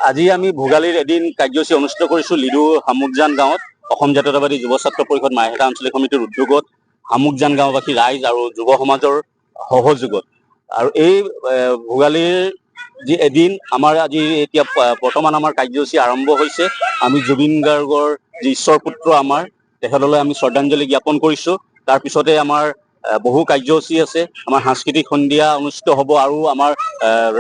আজি আমি ভোগালীৰ এদিন কাৰ্যসূচী অনুষ্ঠিত কৰিছো লিডু হামুকজান গাঁৱত অসম জাতীয়তাবাদী যুৱ ছাত্ৰ পৰিষদ মাহেটা আঞ্চলিক সমিতিৰ উদ্যোগত হামুকজান গাঁওবাসী ৰাইজ আৰু যুৱ সমাজৰ সহযোগত আৰু এই ভোগালীৰ যি এদিন আমাৰ আজি এতিয়া বৰ্তমান আমাৰ কাৰ্যসূচী আৰম্ভ হৈছে। আমি জুবিন গাৰ্গৰ যি ঈশ্বৰ পুত্ৰ আমাৰ তেখেতলৈ আমি শ্ৰদ্ধাঞ্জলি জ্ঞাপন কৰিছো। তাৰ পিছতে আমাৰ বহু কাৰ্যসূচী আছে। আমাৰ সাংস্কৃতিক সন্ধিয়া অনুষ্ঠিত হ'ব আৰু আমাৰ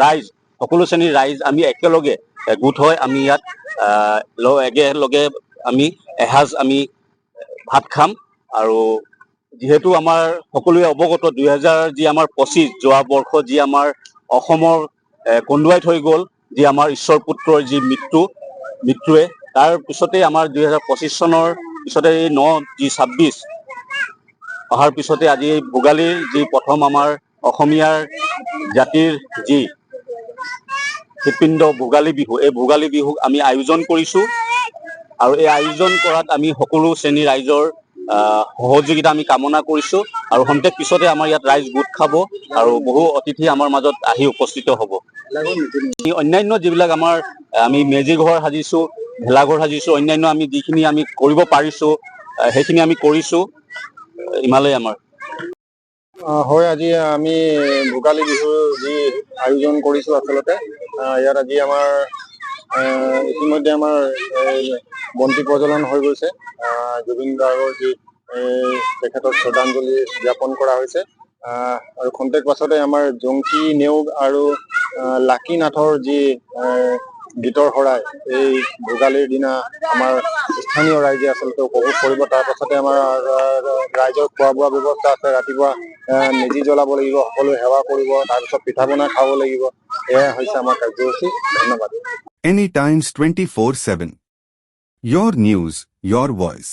ৰাইজ সকলো শ্ৰেণীৰ ৰাইজ আমি একেলগে গোট হৈ আমি ইয়াত একেলগে আমি এসাঁজ আমি ভাত খাম। আৰু যিহেতু আমাৰ সকলোৱে অৱগত 2025 যি আমাৰ যোৱা বৰ্ষ যি আমাৰ অসমৰ কন্দুৱাই থৈ গ'ল যি আমাৰ ঈশ্বৰ পুত্ৰৰ যি মৃত্যুৱে তাৰ পিছতে আমাৰ 2025 চনৰ পিছতে এই যি 26 অহাৰ পিছতে আজি ভোগালীৰ যি প্ৰথম আমাৰ অসমীয়াৰ জাতিৰ যি হৃদপিণ্ড ভোগালী বিহু, এই ভোগালী বিহুক আমি আয়োজন কৰিছো। আৰু এই আয়োজন কৰাত আমি সকলো শ্ৰেণীৰ ৰাইজৰ সহযোগিতা আমি কামনা কৰিছো। আৰু সন্তেক পিছতে আমাৰ ইয়াত ৰাইজ গোট খাব আৰু বহু অতিথি আমাৰ মাজত আহি উপস্থিত হ'ব। অন্যান্য যিবিলাক আমাৰ আমি মেজি ঘৰ সাজিছো, ভেলাঘৰ সাজিছো, অন্যান্য আমি যিখিনি আমি কৰিব পাৰিছো সেইখিনি আমি কৰিছো। ইমানেই আমাৰ হয়। আজি আমি ভোগালী বিহুৰ যি আয়োজন কৰিছো আচলতে ইয়াত আজি আমাৰ ইতিমধ্যে আমাৰ বন্তি প্ৰজ্বলন হৈ গৈছে। জুবিন গাৰ্গৰ যি তেখেতক শ্ৰদ্ধাঞ্জলি জ্ঞাপন কৰা হৈছে। আৰু খন্তেক পাছতে আমাৰ জংকী নেওগ আৰু লাকী নাথৰ যি গীতৰ শৰাই এই ভোগালীৰ দিনা আমাৰ স্থানীয় ৰাইজে আচলতে উপভোগ কৰিব। তাৰ পাছতে আমাৰ ৰাইজৰ খোৱা বোৱা ব্যৱস্থা আছে। ৰাতিপুৱা মেজি জ্বলাব লাগিব, সকলোৱে সেৱা কৰিব, তাৰপিছত পিঠা পনা খাব লাগিব। এয়াই হৈছে আমাৰ কাৰ্যসূচী। ধন্যবাদ। Anytimes 24/7. Your news, your voice.